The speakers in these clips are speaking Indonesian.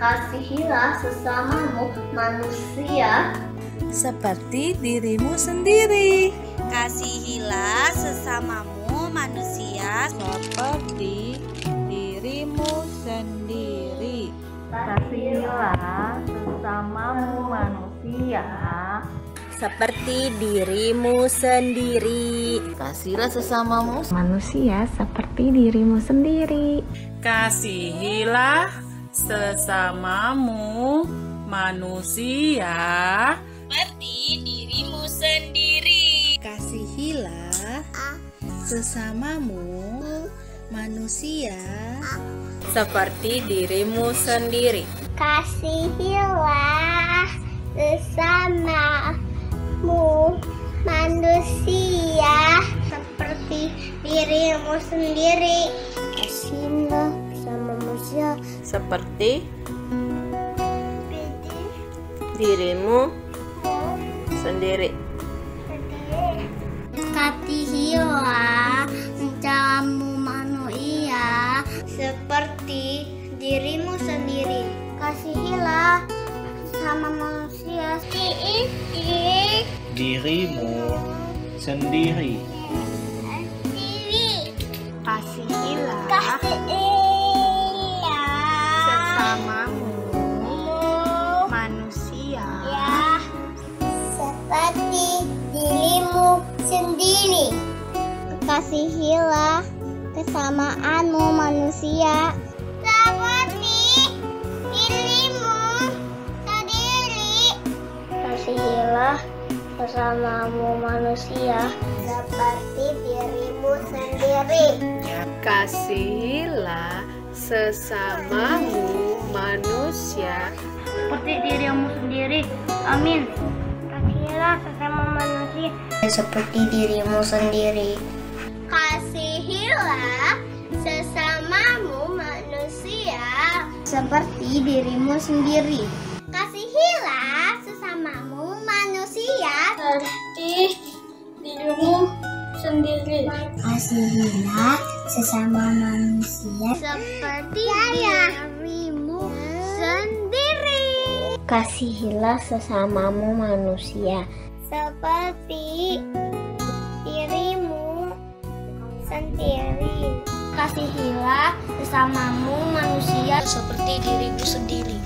Kasihilah sesamamu manusia seperti dirimu sendiri. Kasihilah sesamamu manusia Seperti dirimu sendiri. Kasihilah sesamamu manusia seperti dirimu sendiri. Kasihilah sesamamu manusia seperti dirimu sendiri. Kasihilah sesamamu manusia Seperti dirimu sendiri. Kasihilah sesamamu manusia Seperti dirimu sendiri. Kasihilah sesamamu manusia seperti dirimu sendiri. Kasihilah sama manusia seperti dirimu sendiri. Kasihilah sesamamu manusia seperti dirimu sendiri. Kasihilah sama manusia seperti dirimu sendiri. Kasihilah sesamamu manusia seperti dirimu sendiri. Kasihilah kesamaanmu manusia seperti dirimu sendiri. Kasihilah sesamamu manusia seperti dirimu sendiri. Kasihilah sesamamu manusia seperti dirimu sendiri. Amin. Kasihilah sesama manusia seperti dirimu sendiri. Kasihilah sesamamu manusia seperti dirimu sendiri. Kasihilah sesamamu manusia seperti dirimu sendiri. Kasihilah sesama manusia seperti dirimu sendiri. Kasihilah sesamamu manusia seperti dirimu sendiri. Kasihilah sesamamu manusia Seperti dirimu sendiri.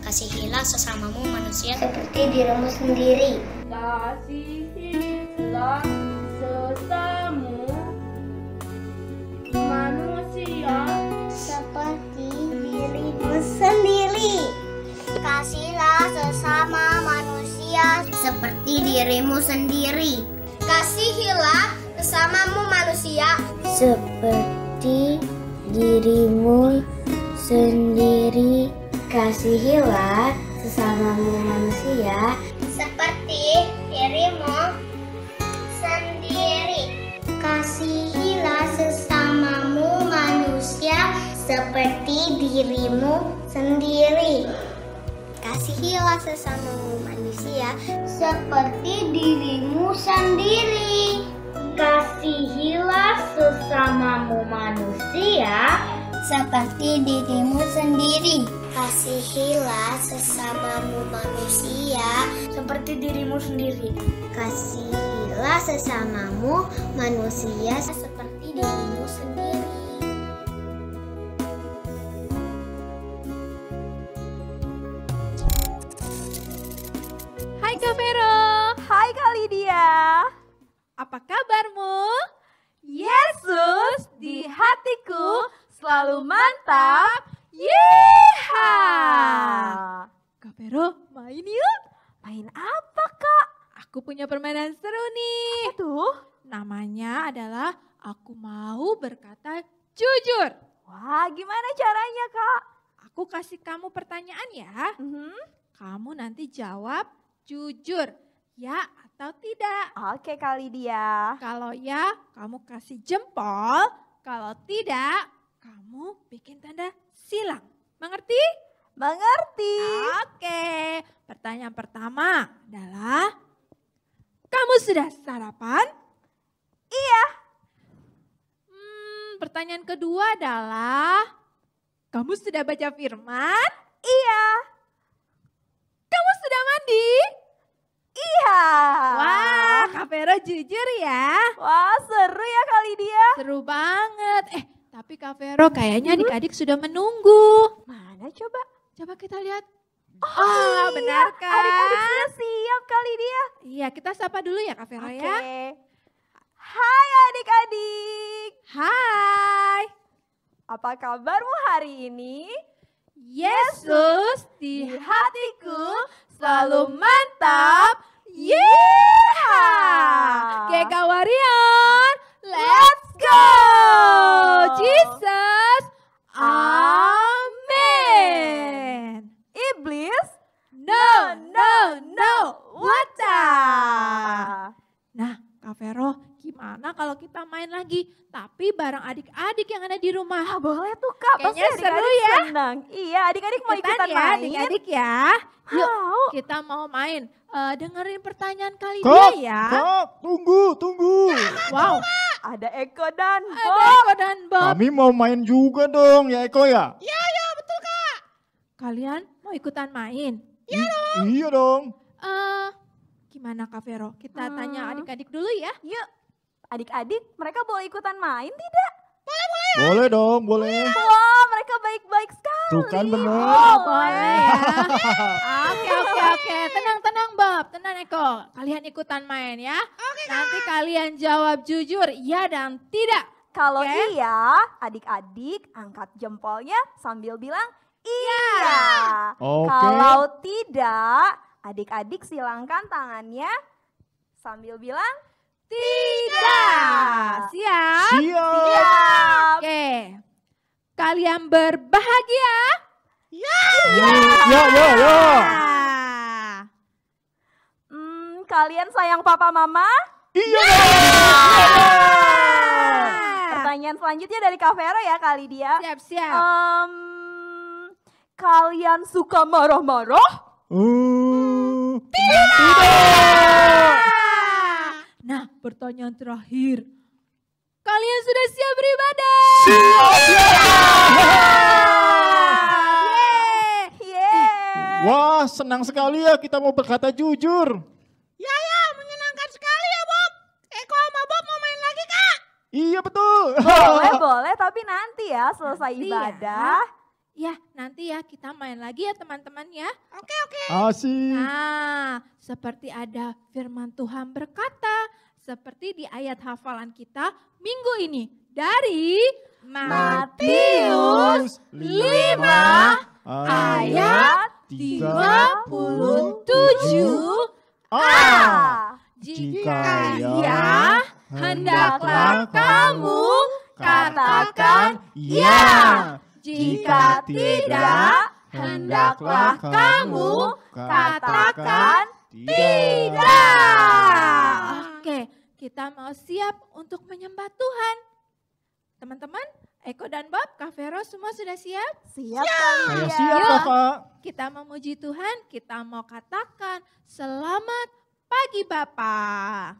Kasihilah sesamamu manusia seperti dirimu sendiri. Kasihilah sesamamu manusia Seperti dirimu sendiri. Kasihilah sesama manusia seperti dirimu sendiri. Kasihilah sesamamu manusia seperti dirimu sendiri. Kasihilah sesamamu manusia seperti dirimu sendiri. Kasihilah sesamamu manusia seperti dirimu sendiri. Kasihilah sesamamu manusia seperti dirimu sendiri. Kasihilah sesamamu manusia seperti dirimu sendiri. Kasihilah sesamamu manusia seperti dirimu sendiri. Kasihilah sesamamu manusia seperti dirimu sendiri. Hai Kak Vero, hai Kak Lydia. Apa kabarmu? Yesus di hatiku selalu mantap. Yeeha! Kak Vero, main yuk. Main apa Kak? Aku punya permainan seru nih. Apa tuh? Namanya adalah aku mau berkata jujur. Wah, gimana caranya Kak? Aku kasih kamu pertanyaan ya. Kamu nanti jawab jujur, ya atau tidak. Oke Kak Lydia. Kalau ya, kamu kasih jempol. Kalau tidak, kamu bikin tanda silang. Mengerti? Mengerti. Oke, pertanyaan pertama adalah, kamu sudah sarapan? Iya. Pertanyaan kedua adalah, kamu sudah baca firman? Iya. Kamu sudah mandi? Iya. Wah, Kak Vero jujur ya. Wah, seru ya kali dia. Seru banget. Tapi Kak Vero kayaknya adik-adik sudah menunggu. Mana coba? Coba kita lihat. Oh, benar kan? Adik-adik sudah siap kali dia. Iya, kita sapa dulu ya Kak Vero ya. Hai adik-adik. Hai. Apa kabarmu hari ini? Yesus di hatiku selalu mantap. Yeehaw. Oke, Warrior, let's go. Jesus, amen. Iblis? No, no, no, wata. Nah, Kak Vero, gimana kalau kita main lagi? Tapi bareng adik-adik yang ada di rumah. Boleh tuh Kak, Kayaknya pasti seru adik-adik ya. senang. Iya, adik-adik mau ikutan ya, main. adik-adik ya. Yuk, Mau. kita mau main. Dengerin pertanyaan kali Kak, dia ya. Kak, tunggu. Wow, Ada Eko dan ada Bob. Eko dan Bob. Kami mau main juga dong, ya Eko ya? Kalian mau ikutan main? Iya dong. Gimana Kak Vero? Kita tanya adik-adik dulu ya. Yuk, adik-adik mereka boleh ikutan main tidak? Boleh dong, boleh. Wah, mereka baik-baik sekali. Tuh kan bener. Oh, boleh ya. Oke. Tenang Bob, tenang Eko. Kalian ikutan main ya. Nanti kalian jawab jujur, iya dan tidak. Kalau Oke. iya, adik-adik angkat jempolnya sambil bilang iya. Oke. Kalau tidak, adik-adik silangkan tangannya sambil bilang Tidak. Siap? Siap. siap. Oke. Kalian berbahagia? Ya. Kalian sayang papa mama? Iya. Pertanyaan selanjutnya dari Kak Vero ya kali dia. Siap. Kalian suka marah-marah? Tidak. Nah, pertanyaan terakhir. Kalian sudah siap beribadah? Yeay. Wah, senang sekali ya kita mau berkata jujur. Menyenangkan sekali ya Bob. Eko sama Bob mau main lagi Kak? Iya betul. Boleh, tapi nanti ya selesai Nanti ya. ibadah. Ya, nanti ya kita main lagi ya teman-teman ya. Oke. Asik. Nah, seperti ada firman Tuhan berkata, seperti di ayat hafalan kita minggu ini dari Matius 5 ayat 37. Jika ya, hendaklah kamu katakan ya. Jika tidak, hendaklah kamu katakan tidak. Oke, kita mau siap untuk menyembah Tuhan. Teman-teman, Eko dan Bob, Kak Vero semua sudah siap? Siap kali Saya ya. siap Yuk. Kakak. Kita memuji Tuhan, kita mau katakan selamat pagi Bapak.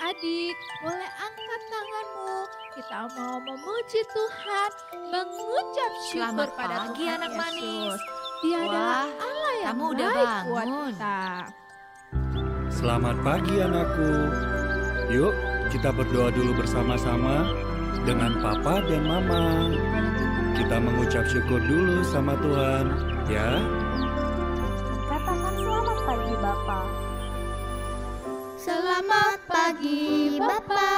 Adik, boleh angkat tanganmu. Kita mau memuji Tuhan, mengucap syukur Selamat pada pagi, Tuhan anak Yesus. manis. Dia adalah Wah, Allah yang kamu udah baik buat bangun. kita. Selamat pagi anakku. Yuk kita berdoa dulu bersama-sama dengan papa dan mama. Kita mengucap syukur dulu sama Tuhan, ya. Katakan selamat pagi Bapak. Selamat pagi Bapa,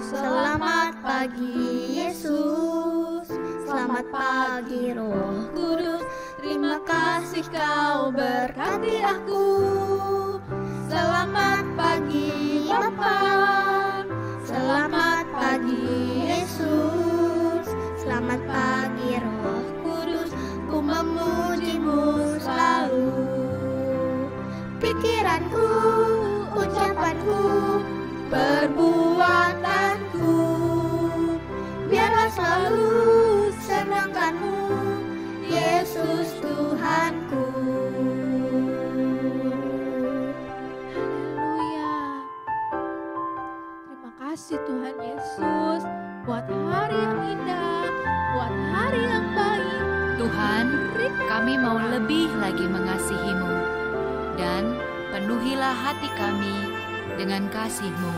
selamat pagi Yesus, selamat pagi Roh Kudus, terima kasih kau berkati aku. Selamat pagi Bapa, selamat pagi Yesus, selamat pagi Roh Kudus, ku memujimu selalu. Pikiranku, ucapanku, perbuatanku, biarlah selalu senangkanmu, Yesus Tuhanku. Haleluya. Terima kasih Tuhan Yesus buat hari yang indah, buat hari yang baik. Tuhan, kami mau lebih lagi mengasihi-Mu, dan penuhilah hati kami dengan kasih-Mu.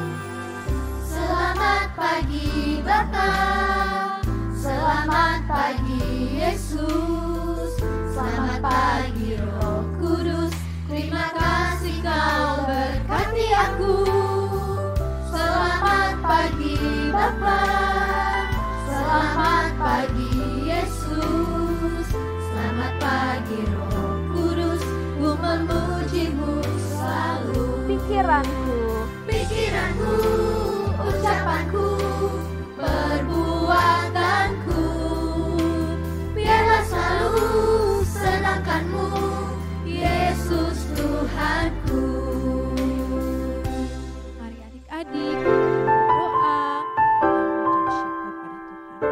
Selamat pagi Bapa, selamat pagi Yesus, selamat pagi Roh Kudus, terima kasih Kau berkati aku. Selamat pagi Bapa, selamat pagi Yesus, selamat pagi Roh Kudus, ku memuji-Mu selalu. Pikiranku, ucapanku, perbuatanku, biarlah selalu senangkan-Mu, Yesus Tuhanku. Mari adik-adik berdoa, mengucap syukur pada Tuhan.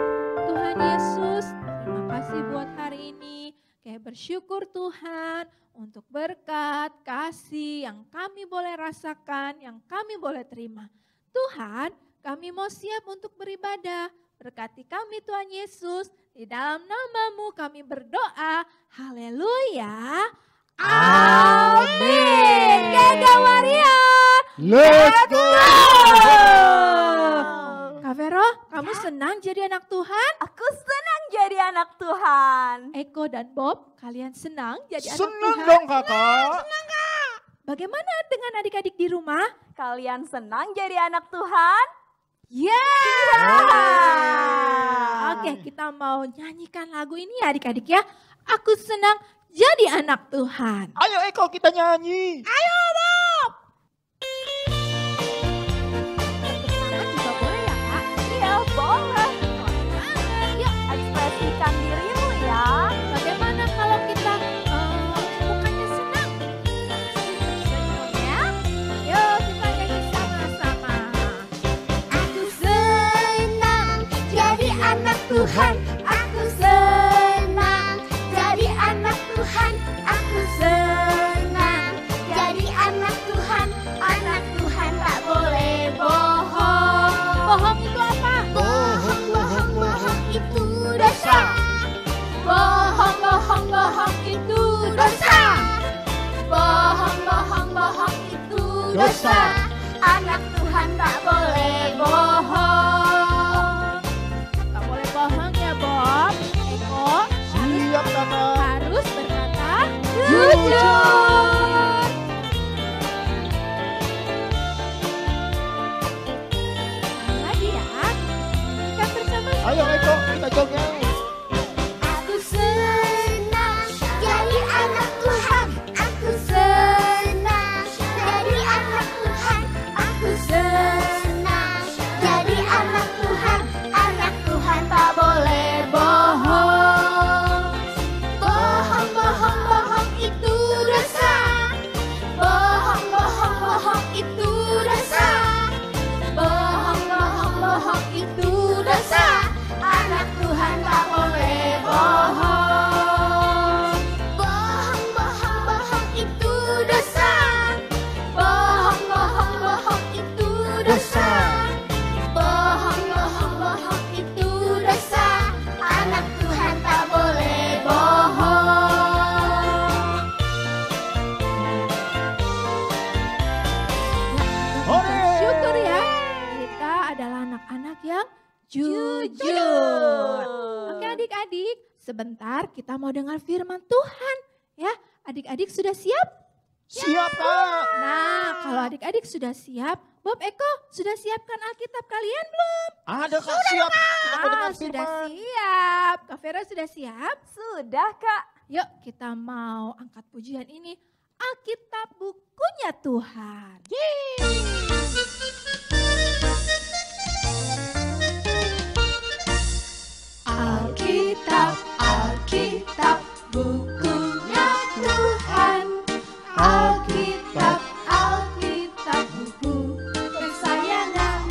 Tuhan Yesus, terima kasih buat hari ini. Kayak bersyukur Tuhan untuk berkat, kasih yang kami boleh rasakan, yang kami boleh terima. Tuhan, kami mau siap untuk beribadah. Berkati kami Tuhan Yesus, di dalam nama-Mu kami berdoa. Haleluya. Amin. Gega Maria. Let's go! Kak Vero, kamu senang jadi anak Tuhan? Aku senang jadi anak Tuhan. Eko dan Bob, kalian senang jadi anak Senang Tuhan? dong kakak. Bagaimana dengan adik-adik di rumah? Kalian senang jadi anak Tuhan? Ya. Oke, kita mau nyanyikan lagu ini ya adik-adik ya. Aku senang jadi anak Tuhan. Ayo Eko kita nyanyi. Ayo Bob. Senang juga boleh ya Kak? Iya, boleh. Yuk, ekspresikan dirimu ya. Bagaimana kalau kita mukanya senang? Senyum ya. Yuk kita nyanyi sama-sama. Aku senang jadi anak Tuhan. Aku senang jadi anak Tuhan. Aku senang jadi anak Tuhan. Anak Tuhan tak boleh bohong. Bohong itu apa? Bohong, bohong, bohong itu dosa. Bohong, bohong, bohong itu dosa. Bohong, bohong, bohong itu dosa. Anak Tuhan tak boleh bohong. Tak boleh bohong ya Bob. Eko Siap kakak. harus berkata Jujur. lagi ya. Kita bersama. Ayo Eko kita joget. Aku senang jadi anak Tuhan. Aku senang jadi anak Tuhan. Aku senang jadi anak Tuhan. Anak Tuhan tak boleh bohong. Bohong, bohong, bohong itu dosa. Bohong, bohong, bohong itu dosa. Bohong, bohong, bohong itu dosa. Anak Tuhan tak boleh bohong. Bohong, bohong, bohong itu dosa. Bohong, bohong, bohong itu dosa. Bohong, bohong, bohong itu dosa. Anak Tuhan tak boleh bohong. Syukur ya. Kita adalah anak-anak yang jujur. Oke adik-adik, sebentar kita mau dengar firman Tuhan. Ya, adik-adik sudah siap? Siap kak. Nah, kalau adik-adik sudah siap, Bob Eko sudah siapkan Alkitab kalian belum? Ada kak siap. Kita mau dengar Sudah firman. siap. Kak Vera sudah siap? Sudah, Kak. Yuk kita mau angkat pujian ini. Alkitab bukunya Tuhan. Alkitab, Alkitab, bukunya Tuhan. Alkitab, Alkitab, buku kesayangan.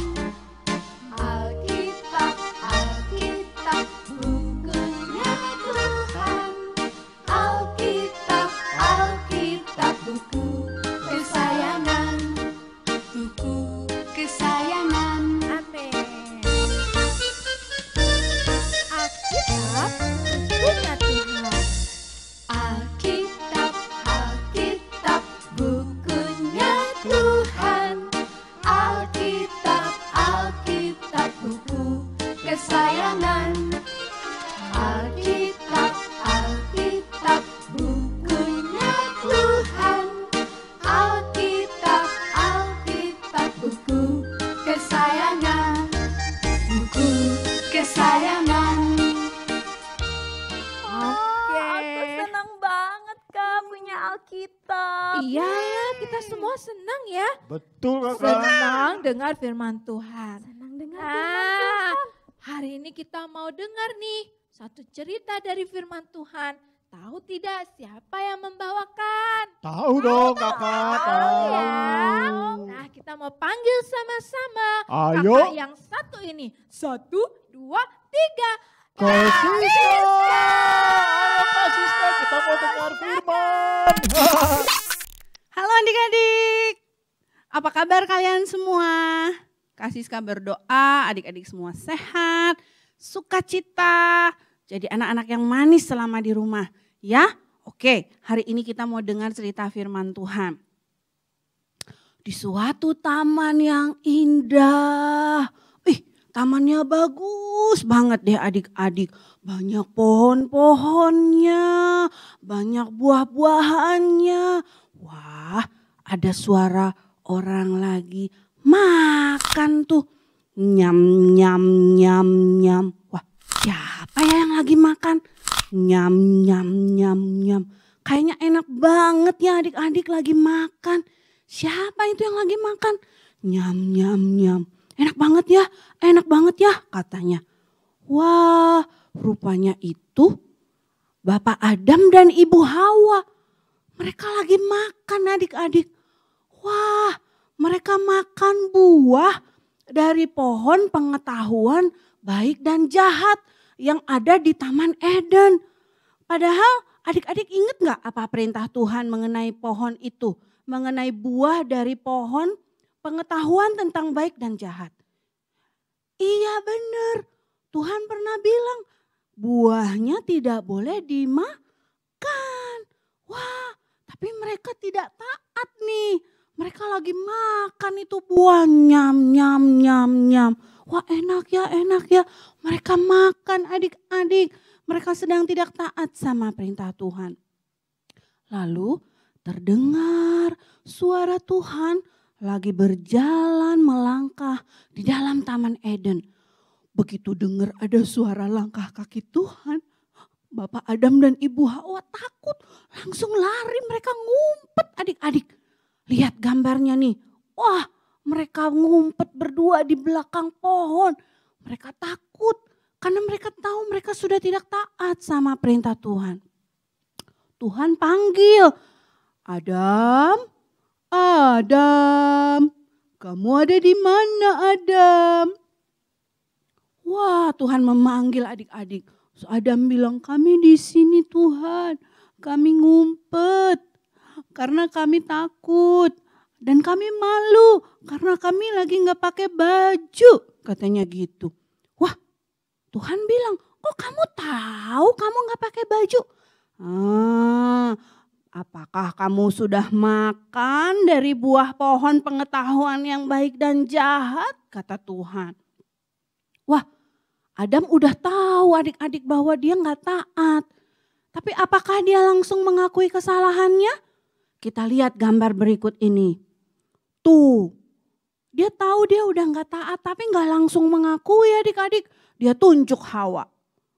Alkitab, Alkitab, bukunya Tuhan. Alkitab, Alkitab, buku kesayangan. Buku kesayangan. Amin. Alkitab bukunya Tuhan. Betul kakak. Senang dengar firman Tuhan. Senang dengar firman Tuhan. Hari ini kita mau dengar nih satu cerita dari firman Tuhan. Tahu tidak siapa yang membawakan? Tahu dong kakak, tahu. Ya. Nah, kita mau panggil sama-sama Ayo. kakak yang satu ini. 1, 2, 3. Kak Siska. Ayo Kak Siska, kita mau dengar firman. Halo adik-adik, apa kabar kalian semua? Kak Siska berdoa adik-adik semua sehat, sukacita, jadi anak-anak yang manis selama di rumah. Ya, oke, hari ini kita mau dengar cerita firman Tuhan. Di suatu taman yang indah, tamannya bagus banget deh adik-adik. Banyak pohon-pohonnya, banyak buah-buahannya. Wah, ada suara orang lagi makan tuh. Nyam, nyam, nyam, nyam. Wah, siapa ya yang lagi makan? Nyam, nyam, nyam, nyam. Kayaknya enak banget ya adik-adik lagi makan. Siapa itu yang lagi makan? Nyam, nyam, nyam. Enak banget ya katanya. Wah, rupanya itu Bapak Adam dan Ibu Hawa. Mereka lagi makan adik-adik. Wah, mereka makan buah dari pohon pengetahuan baik dan jahat yang ada di Taman Eden. Padahal adik-adik ingat gak apa perintah Tuhan mengenai pohon itu? Mengenai buah dari pohon pengetahuan tentang baik dan jahat. Iya benar, Tuhan pernah bilang buahnya tidak boleh dimakan. Wah, tapi mereka tidak taat nih. Mereka lagi makan itu buah, nyam, nyam, nyam, nyam. Wah enak ya. Mereka makan adik-adik. Mereka sedang tidak taat sama perintah Tuhan. Lalu terdengar suara Tuhan lagi berjalan melangkah di dalam Taman Eden. Begitu dengar ada suara langkah kaki Tuhan, Bapak Adam dan Ibu Hawa takut. Langsung lari, mereka ngumpet adik-adik. Lihat gambarnya nih. Wah, mereka ngumpet berdua di belakang pohon. Mereka takut karena mereka tahu mereka sudah tidak taat sama perintah Tuhan. Tuhan panggil, Adam, Adam, kamu ada di mana Adam? Wah, Tuhan memanggil adik-adik. So, Adam bilang, kami di sini Tuhan, kami ngumpet karena kami takut dan kami malu karena kami lagi nggak pakai baju, katanya gitu. Wah, Tuhan bilang, kok kamu tahu kamu nggak pakai baju? Apakah kamu sudah makan dari buah pohon pengetahuan yang baik dan jahat? Kata Tuhan. Wah, Adam udah tahu adik-adik bahwa dia nggak taat. Tapi apakah dia langsung mengakui kesalahannya? Kita lihat gambar berikut ini. Tuh, dia tahu dia udah nggak taat tapi nggak langsung mengakui adik-adik. Dia tunjuk Hawa.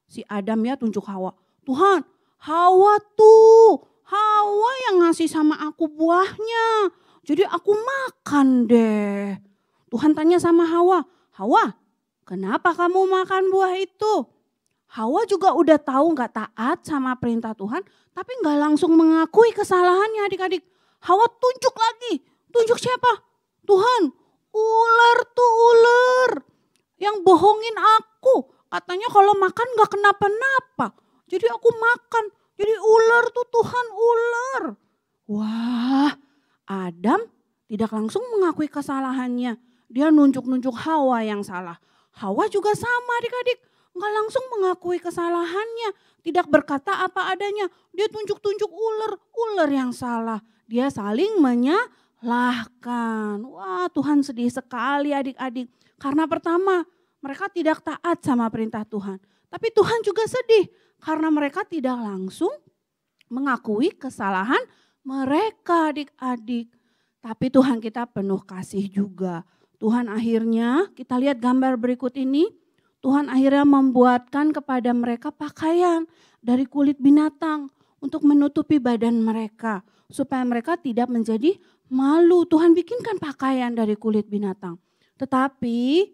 Si Adam ya tunjuk Hawa. Tuhan, Hawa tuh. Hawa yang ngasih sama aku buahnya. Jadi aku makan deh. Tuhan tanya sama Hawa. Hawa, kenapa kamu makan buah itu? Hawa juga udah tahu gak taat sama perintah Tuhan. Tapi gak langsung mengakui kesalahannya adik-adik. Hawa tunjuk lagi. Tunjuk siapa? Tuhan, ular tuh ular. Yang bohongin aku. Katanya kalau makan gak kenapa-napa. Jadi aku makan. Jadi ular tuh Tuhan ular. Wah, Adam tidak langsung mengakui kesalahannya. Dia nunjuk-nunjuk Hawa yang salah. Hawa juga sama adik-adik. Nggak langsung mengakui kesalahannya. Tidak berkata apa adanya. Dia tunjuk-tunjuk ular yang salah. Dia saling menyalahkan. Wah, Tuhan sedih sekali adik-adik. Karena pertama, mereka tidak taat sama perintah Tuhan. Tapi Tuhan juga sedih. Karena mereka tidak langsung mengakui kesalahan mereka adik-adik. Tapi Tuhan kita penuh kasih juga. Tuhan akhirnya, kita lihat gambar berikut ini. Tuhan akhirnya membuatkan kepada mereka pakaian dari kulit binatang. untuk menutupi badan mereka supaya mereka tidak menjadi malu. Tuhan bikinkan pakaian dari kulit binatang. Tetapi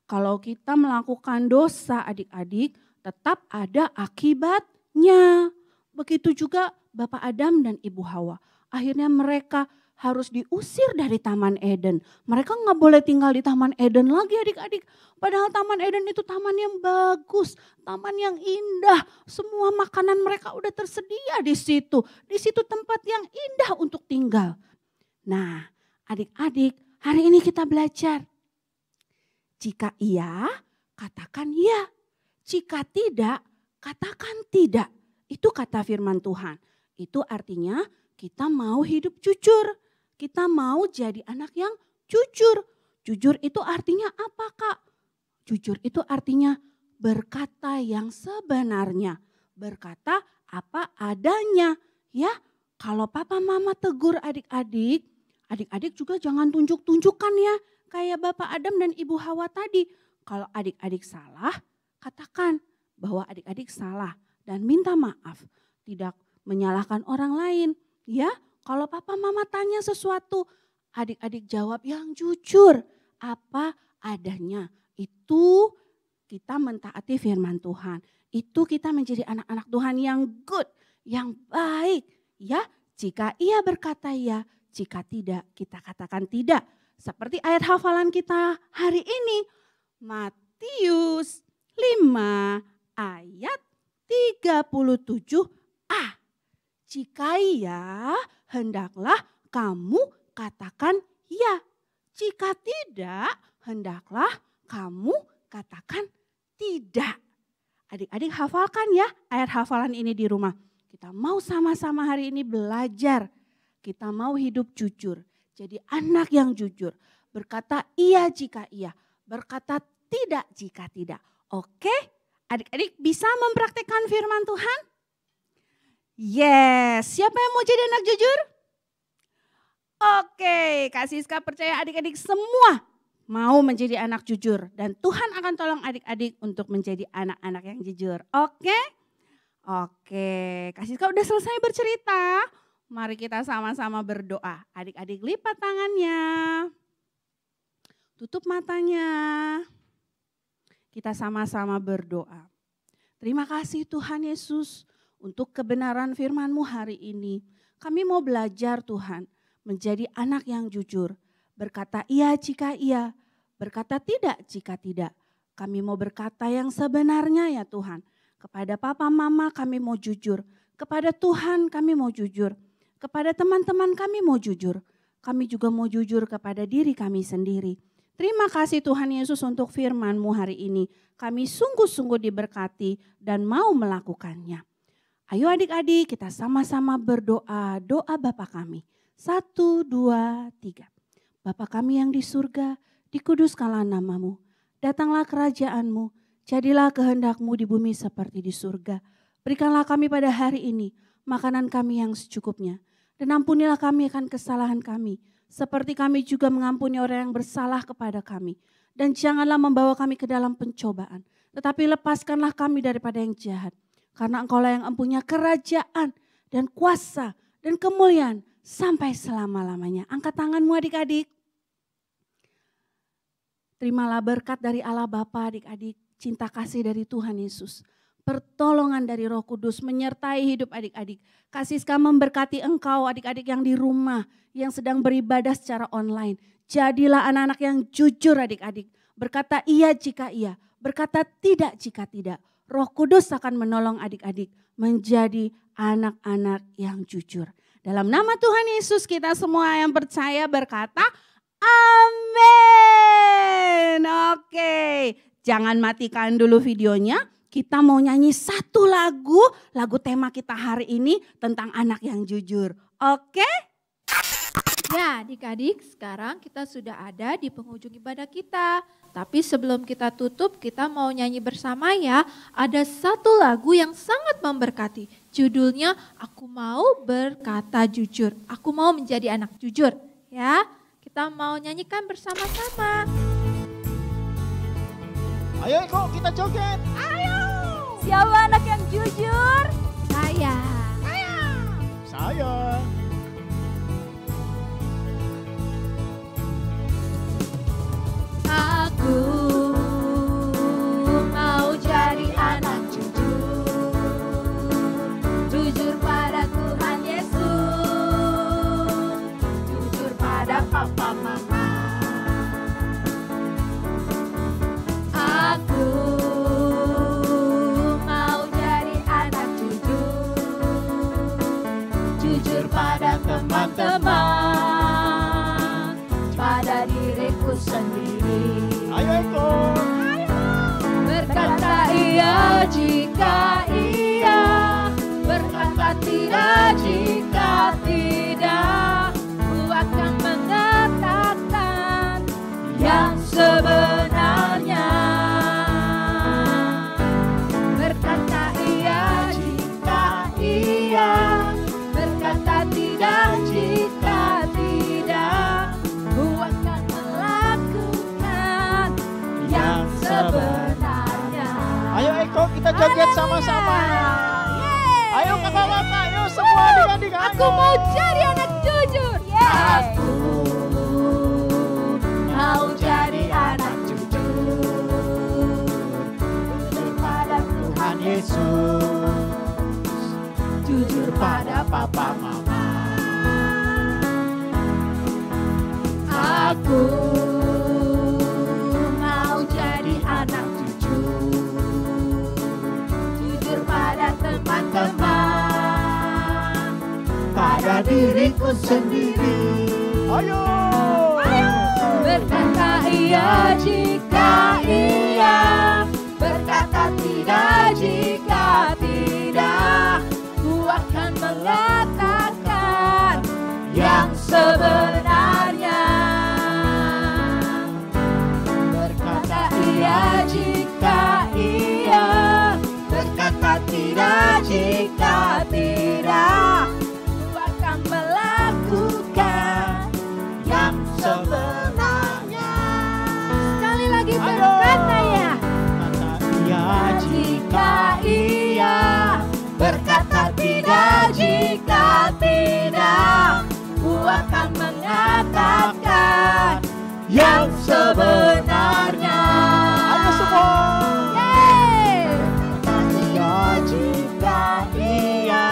kalau kita melakukan dosa adik-adik, tetap ada akibatnya. Begitu juga Bapak Adam dan Ibu Hawa. Akhirnya mereka harus diusir dari Taman Eden. Mereka nggak boleh tinggal di Taman Eden lagi adik-adik. Padahal Taman Eden itu taman yang bagus, taman yang indah. Semua makanan mereka udah tersedia di situ. Di situ tempat yang indah untuk tinggal. Nah adik-adik, hari ini kita belajar. Jika iya, katakan iya. Jika tidak, katakan tidak. Itu kata firman Tuhan. Itu artinya kita mau hidup jujur. Kita mau jadi anak yang jujur. Jujur itu artinya apa Kak? Jujur itu artinya berkata yang sebenarnya. Berkata apa adanya. Ya, kalau papa mama tegur adik-adik, adik-adik juga jangan tunjuk-tunjukkan ya. Kayak Bapak Adam dan Ibu Hawa tadi. Kalau adik-adik salah, katakan bahwa adik-adik salah. Dan minta maaf. Tidak menyalahkan orang lain. Ya, kalau papa mama tanya sesuatu, adik-adik jawab yang jujur. Apa adanya. Itu kita mentaati firman Tuhan. Itu kita menjadi anak-anak Tuhan yang good, yang baik. Ya, jika ia berkata ya, jika tidak kita katakan tidak. Seperti ayat hafalan kita hari ini. Matius 5 ayat 37a. Jika iya, hendaklah kamu katakan ya. Jika tidak, hendaklah kamu katakan tidak. Adik-adik hafalkan ya ayat hafalan ini di rumah. Kita mau sama-sama hari ini belajar. Kita mau hidup jujur. Jadi anak yang jujur. Berkata iya jika iya. Berkata tidak jika tidak. Oke? Adik-adik bisa mempraktikkan firman Tuhan? Yes, siapa yang mau jadi anak jujur? Oke, Kak Siska percaya adik-adik semua mau menjadi anak jujur. Dan Tuhan akan tolong adik-adik untuk menjadi anak-anak yang jujur. Oke? Oke, Kak Siska udah selesai bercerita. Mari kita sama-sama berdoa. Adik-adik lipat tangannya. Tutup matanya. Kita sama-sama berdoa. Terima kasih Tuhan Yesus. Untuk kebenaran firman-Mu hari ini, kami mau belajar Tuhan, menjadi anak yang jujur. Berkata iya jika iya, berkata tidak jika tidak. Kami mau berkata yang sebenarnya ya Tuhan. Kepada papa mama kami mau jujur, kepada Tuhan kami mau jujur, kepada teman-teman kami mau jujur. Kami juga mau jujur kepada diri kami sendiri. Terima kasih Tuhan Yesus untuk firman-Mu hari ini. Kami sungguh-sungguh diberkati dan mau melakukannya. Ayo adik-adik kita sama-sama berdoa, doa Bapa kami. 1, 2, 3. Bapa kami yang di surga, dikuduskanlah nama-Mu. Datanglah kerajaan-Mu, jadilah kehendak-Mu di bumi seperti di surga. Berikanlah kami pada hari ini makanan kami yang secukupnya. Dan ampunilah kami akan kesalahan kami, seperti kami juga mengampuni orang yang bersalah kepada kami. Dan janganlah membawa kami ke dalam pencobaan, tetapi lepaskanlah kami daripada yang jahat. Karena Engkaulah yang empunya kerajaan dan kuasa dan kemuliaan sampai selama-lamanya. Angkat tanganmu adik-adik. Terimalah berkat dari Allah Bapa adik-adik. Cinta kasih dari Tuhan Yesus. Pertolongan dari Roh Kudus menyertai hidup adik-adik. Kak Siska memberkati engkau adik-adik yang di rumah. Yang sedang beribadah secara online. Jadilah anak-anak yang jujur adik-adik. Berkata iya jika iya. Berkata tidak jika tidak. Roh Kudus akan menolong adik-adik menjadi anak-anak yang jujur. Dalam nama Tuhan Yesus kita semua yang percaya berkata amin. Oke, jangan matikan dulu videonya. Kita mau nyanyi satu lagu tema kita hari ini tentang anak yang jujur. Oke? Ya adik-adik sekarang kita sudah ada di penghujung ibadah kita. Tapi sebelum kita tutup kita mau nyanyi bersama ya. Ada satu lagu yang sangat memberkati. Judulnya Aku Mau Berkata Jujur. Aku mau menjadi anak jujur. Ya, kita mau nyanyikan bersama-sama. Ayo kok kita joget. Siapa anak yang jujur? Saya. Saya. Ayo. Aku mau jadi anak jujur, jujur pada Tuhan Yesus, jujur pada papa mama. Aku mau jadi anak jujur, jujur pada teman-teman, pada diriku sendiri. Ayo Eko. Berkata iya jika iya, berkata tidak jika tidak. Ku akan mengatakan yang sebenarnya. Berkata iya jika iya, berkata tidak jika tidak. Ku akan melakukan yang sebenarnya. Ayo Eko, kita joget sama-sama. Ayo kakak-kakak, ayo semua adik-adik. Aku mau jadi anak jujur. Aku mau jadi anak jujur, jujur pada Tuhan Yesus, jujur pada papa mama. Aku mau jadi anak jujur, jujur pada teman-teman, pada diriku sendiri. Ayo. Berkata iya jika iya, berkata tidak jika tidak. Ku akan mengatakan yang sebenarnya. Berkata iya jika iya, berkata tidak jika tidak. Ku akan melakukan yang sebenarnya. Sekali lagi berkata ya. Kata iya Jika iya, berkata tidak jika tidak. Ku akan mengatakan yang sebenarnya. Ayo semua. Kata iya jika iya,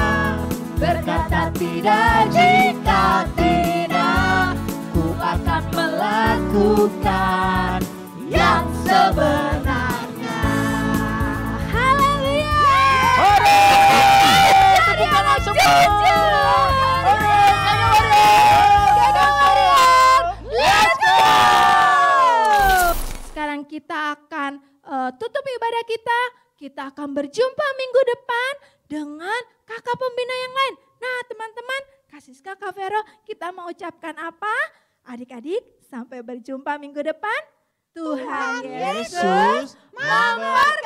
berkata tidak jika tidak. Ku akan melakukan yang sebenarnya. Haleluya. Jadi anak jujur. Let's go. Sekarang kita akan tutup ibadah kita. Kita akan berjumpa minggu depan dengan kakak pembina yang lain. Nah teman-teman, Kasiska Kak Vero, kita mau ucapkan apa? Adik-adik, sampai berjumpa minggu depan. Tuhan Yesus memberkati.